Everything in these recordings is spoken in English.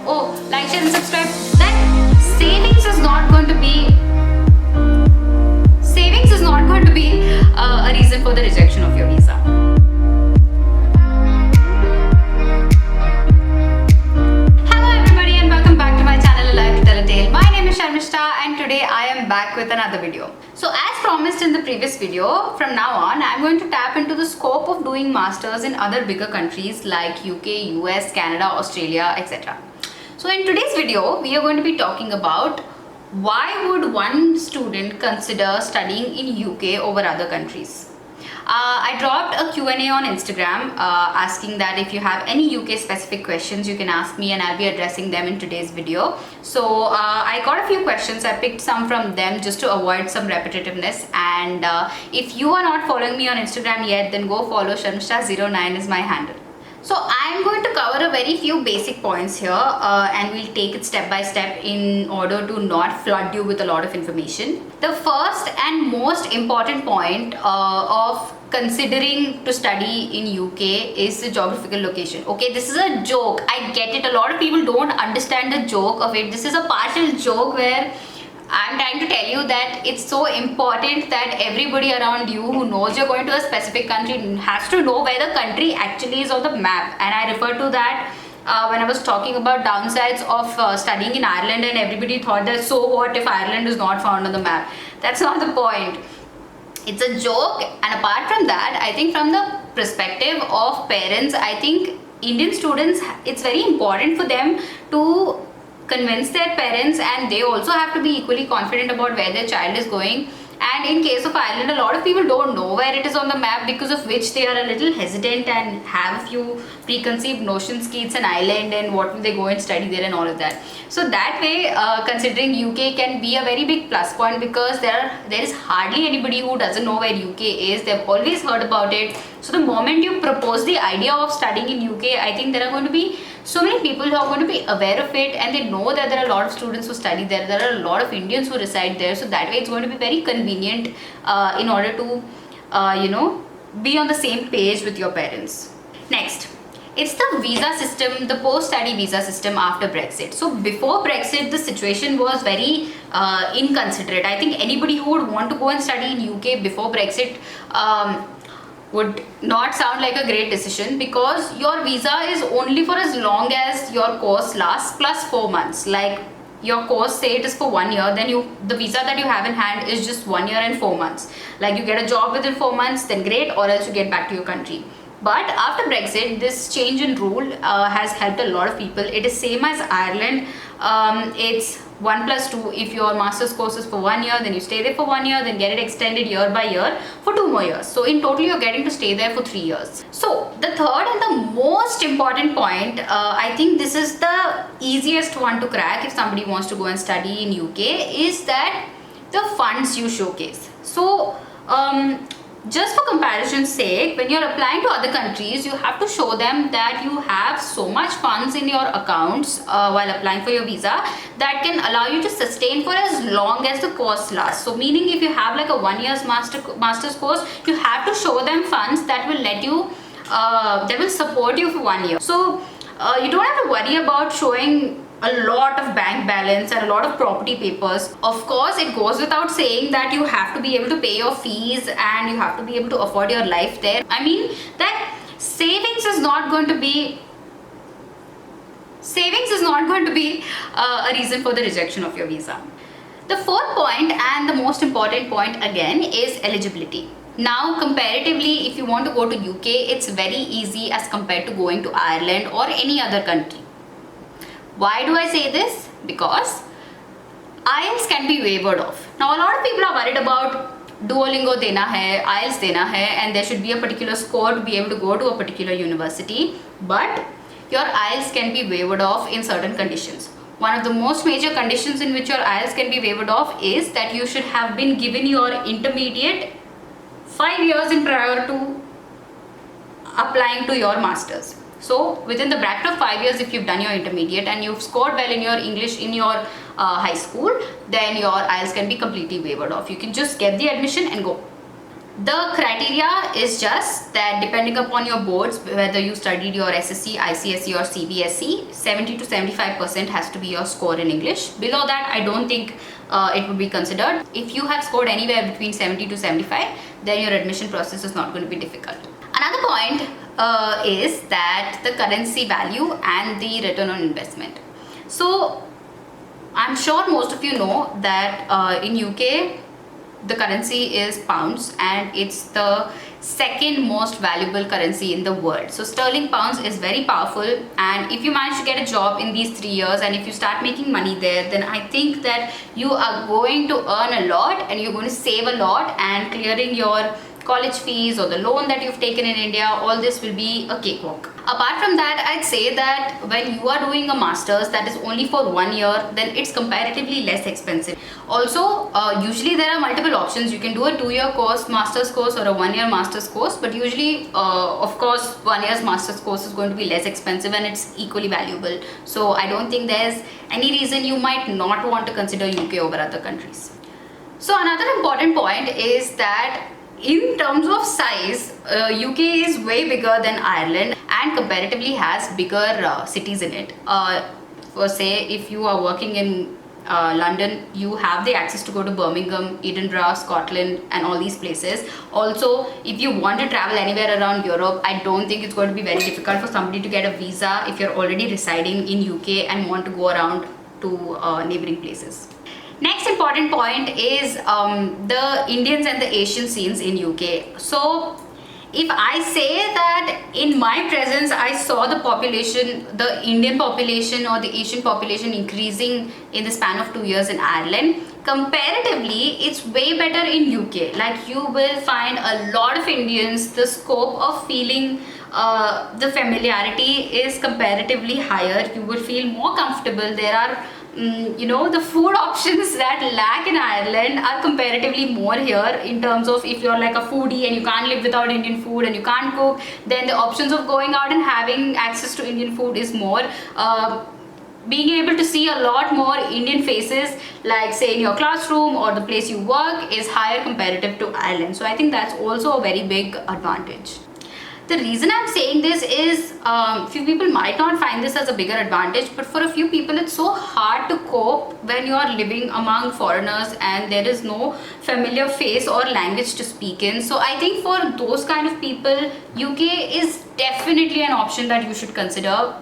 oh, like, share and subscribe, then savings is not going to be a reason for the rejection of your visa. Hello everybody and welcome back to my channel Alive to Tell a Tale. My name is Sharmishta and today I am back with another video. So as promised in the previous video, from now on I'm going to tap into the scope of doing masters in other bigger countries like UK, US, Canada, Australia, etc. So in today's video, we are going to be talking about why would one student consider studying in UK over other countries. I dropped a Q&A on Instagram asking that if you have any UK specific questions, you can ask me and I'll be addressing them in today's video. So I got a few questions. I picked some from them just to avoid some repetitiveness. And if you are not following me on Instagram yet, then go follow. Sharmishta09 is my handle. So I'm going to cover a very few basic points here and we'll take it step by step in order to not flood you with a lot of information. The first and most important point of considering to study in UK is the geographical location. Okay, this is a joke. I get it. A lot of people don't understand the joke of it. This is a partial joke where I'm trying to tell you that it's so important that everybody around you who knows you're going to a specific country has to know where the country actually is on the map. And I refer to that when I was talking about downsides of studying in Ireland, and everybody thought that so what if Ireland is not found on the map. That's not the point. It's a joke. And apart from that, I think from the perspective of parents, I think Indian students, it's very important for them to convince their parents, and they also have to be equally confident about where their child is going. And in case of Ireland, a lot of people don't know where it is on the map, because of which they are a little hesitant and have a few preconceived notions that it's an island and what will they go and study there and all of that. So that way, considering UK can be a very big plus point, because there is hardly anybody who doesn't know where UK is. They've always heard about it. So the moment you propose the idea of studying in UK, I think there are going to be so many people who are going to be aware of it, and they know that there are a lot of students who study there. There are a lot of Indians who reside there. So that way it's going to be very convenient in order to, be on the same page with your parents. Next, it's the visa system, the post-study visa system after Brexit. So before Brexit, the situation was very inconsiderate. I think anybody who would want to go and study in UK before Brexit would not sound like a great decision, because your visa is only for as long as your course lasts plus 4 months. Like your course, say it is for 1 year, then the visa that you have in hand is just 1 year and 4 months. Like you get a job within 4 months, then great, or else you get back to your country. But after Brexit, this change in rule has helped a lot of people. It is same as Ireland. It's 1+2. If your master's course is for 1 year, then you stay there for 1 year, then get it extended year by year for 2 more years. So in total, you're getting to stay there for 3 years. So the third and the most important point, I think this is the easiest one to crack if somebody wants to go and study in UK, is that the funds you showcase. So just for comparison's sake, when you're applying to other countries, you have to show them that you have so much funds in your accounts while applying for your visa that can allow you to sustain for as long as the course lasts. So meaning, if you have like a 1 year's master's course, you have to show them funds that will let you, that will support you for 1 year. So you don't have to worry about showing a lot of bank balance and a lot of property papers. Of course, it goes without saying that you have to be able to pay your fees and you have to be able to afford your life there. I mean that savings is not going to be a reason for the rejection of your visa. The fourth point and the most important point again is eligibility. Now comparatively, if you want to go to UK, it's very easy as compared to going to Ireland or any other country. Why do I say this? Because IELTS can be wavered off. Now a lot of people are worried about Duolingo dena hai, IELTS dena hai, and there should be a particular score to be able to go to a particular university. But your IELTS can be wavered off in certain conditions. One of the most major conditions in which your IELTS can be wavered off is that you should have been given your intermediate 5 years in prior to applying to your masters. So within the bracket of 5 years, if you've done your intermediate and you've scored well in your English in your high school, then your IELTS can be completely waived off. You can just get the admission and go. The criteria is just that depending upon your boards, whether you studied your SSC, ICSE or CBSE, 70 to 75% has to be your score in English. Below that, I don't think it would be considered. If you have scored anywhere between 70 to 75, then your admission process is not going to be difficult. Another point is that the currency value and the return on investment. So I'm sure most of you know that in UK, the currency is pounds and it's the second most valuable currency in the world. So sterling pounds is very powerful, and if you manage to get a job in these 3 years and if you start making money there, then I think that you are going to earn a lot and you're going to save a lot, and clearing your college fees or the loan that you've taken in India, all this will be a cakewalk. Apart from that, I'd say that when you are doing a master's that is only for 1 year, then it's comparatively less expensive. Also, usually there are multiple options. You can do a 2-year course, master's course, or a 1-year master's course, but usually, of course, 1 year's master's course is going to be less expensive and it's equally valuable. So I don't think there's any reason you might not want to consider UK over other countries. So another important point is that in terms of size, UK is way bigger than Ireland and comparatively has bigger cities in it. For say, if you are working in London, you have the access to go to Birmingham, Edinburgh, Scotland and all these places. Also, if you want to travel anywhere around Europe, I don't think it's going to be very difficult for somebody to get a visa if you're already residing in UK and want to go around to neighboring places. Next important point is the Indians and the Asian scenes in UK. So if I say that in my presence I saw the population, the Indian population or the Asian population increasing in the span of 2 years in Ireland, comparatively it's way better in UK. Like, you will find a lot of Indians, the scope of feeling the familiarity is comparatively higher. You will feel more comfortable. There are the food options that lack in Ireland are comparatively more here, in terms of if you're like a foodie and you can't live without Indian food and you can't cook, then the options of going out and having access to Indian food is more. Being able to see a lot more Indian faces, like say in your classroom or the place you work, is higher comparative to Ireland. So I think that's also a very big advantage. The reason I'm saying this is few people might not find this as a bigger advantage, but for a few people it's so hard to cope when you are living among foreigners and there is no familiar face or language to speak in. So I think for those kind of people, UK is definitely an option that you should consider,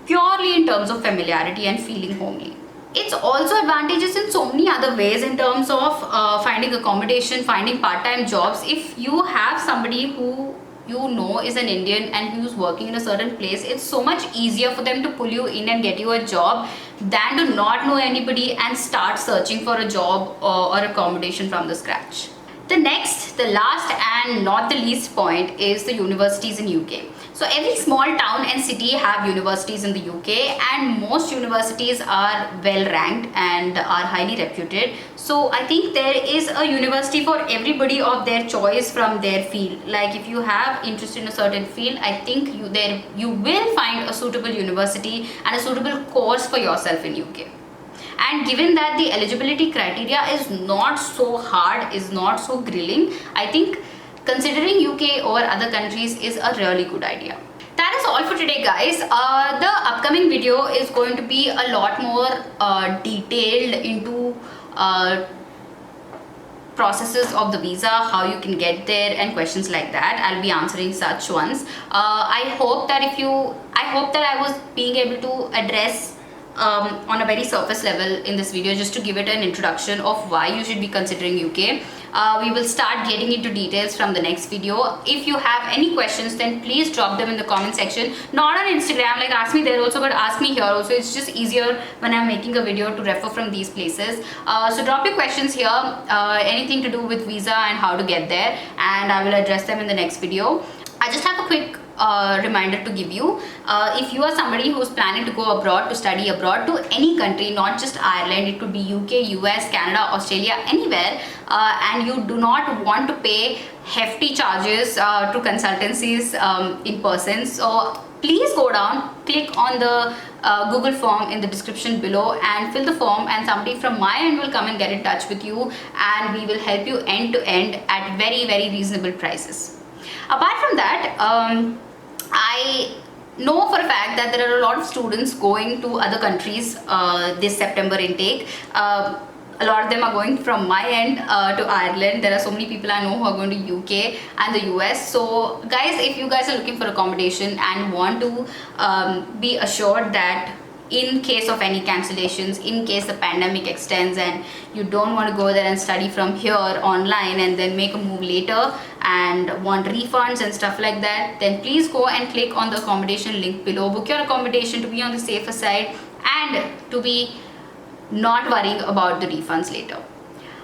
purely in terms of familiarity and feeling homely. It's also advantageous in so many other ways, in terms of finding accommodation, finding part-time jobs. If you have somebody who you know is an Indian and who's working in a certain place, it's so much easier for them to pull you in and get you a job than to not know anybody and start searching for a job or accommodation from the scratch. The next, the last and not the least point is the universities in UK. So every small town and city have universities in the UK, and most universities are well ranked and are highly reputed. So I think there is a university for everybody of their choice from their field. Like, if you have interest in a certain field, I think you will find a suitable university and a suitable course for yourself in UK. And given that the eligibility criteria is not so hard, is not so grilling, I think considering UK over other countries is a really good idea. That is all for today, guys. The upcoming video is going to be a lot more detailed into processes of the visa, how you can get there and questions like that. I'll be answering such ones. I hope that I was being able to address on a very surface level in this video, just to give it an introduction of why you should be considering UK. We will start getting into details from the next video. If you have any questions, then please drop them in the comment section. Not on Instagram, like ask me there also, but ask me here also. It's just easier when I'm making a video to refer from these places. So drop your questions here, anything to do with visa and how to get there, and I will address them in the next video. I just have a quick reminder to give you. If you are somebody who's planning to go abroad, to study abroad to any country, not just Ireland, it could be UK, US, Canada, Australia, anywhere, and you do not want to pay hefty charges to consultancies in person, so please go down, click on the Google form in the description below and fill the form, and somebody from my end will come and get in touch with you, and we will help you end to end at very, very reasonable prices. Apart from that, I know for a fact that there are a lot of students going to other countries this September intake. A lot of them are going from my end to Ireland. There are so many people I know who are going to UK and the US. So guys, if you guys are looking for accommodation and want to be assured that in case of any cancellations, in case the pandemic extends and you don't want to go there and study from here online and then make a move later and want refunds and stuff like that, then please go and click on the accommodation link below. Book your accommodation to be on the safer side and to be not worrying about the refunds later.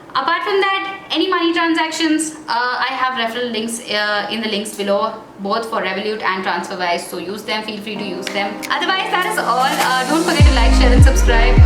Apart from that, any money transactions, I have referral links in the links below, both for Revolut and TransferWise, so use them, feel free to use them. Otherwise, that is all. Don't forget to like, share and subscribe.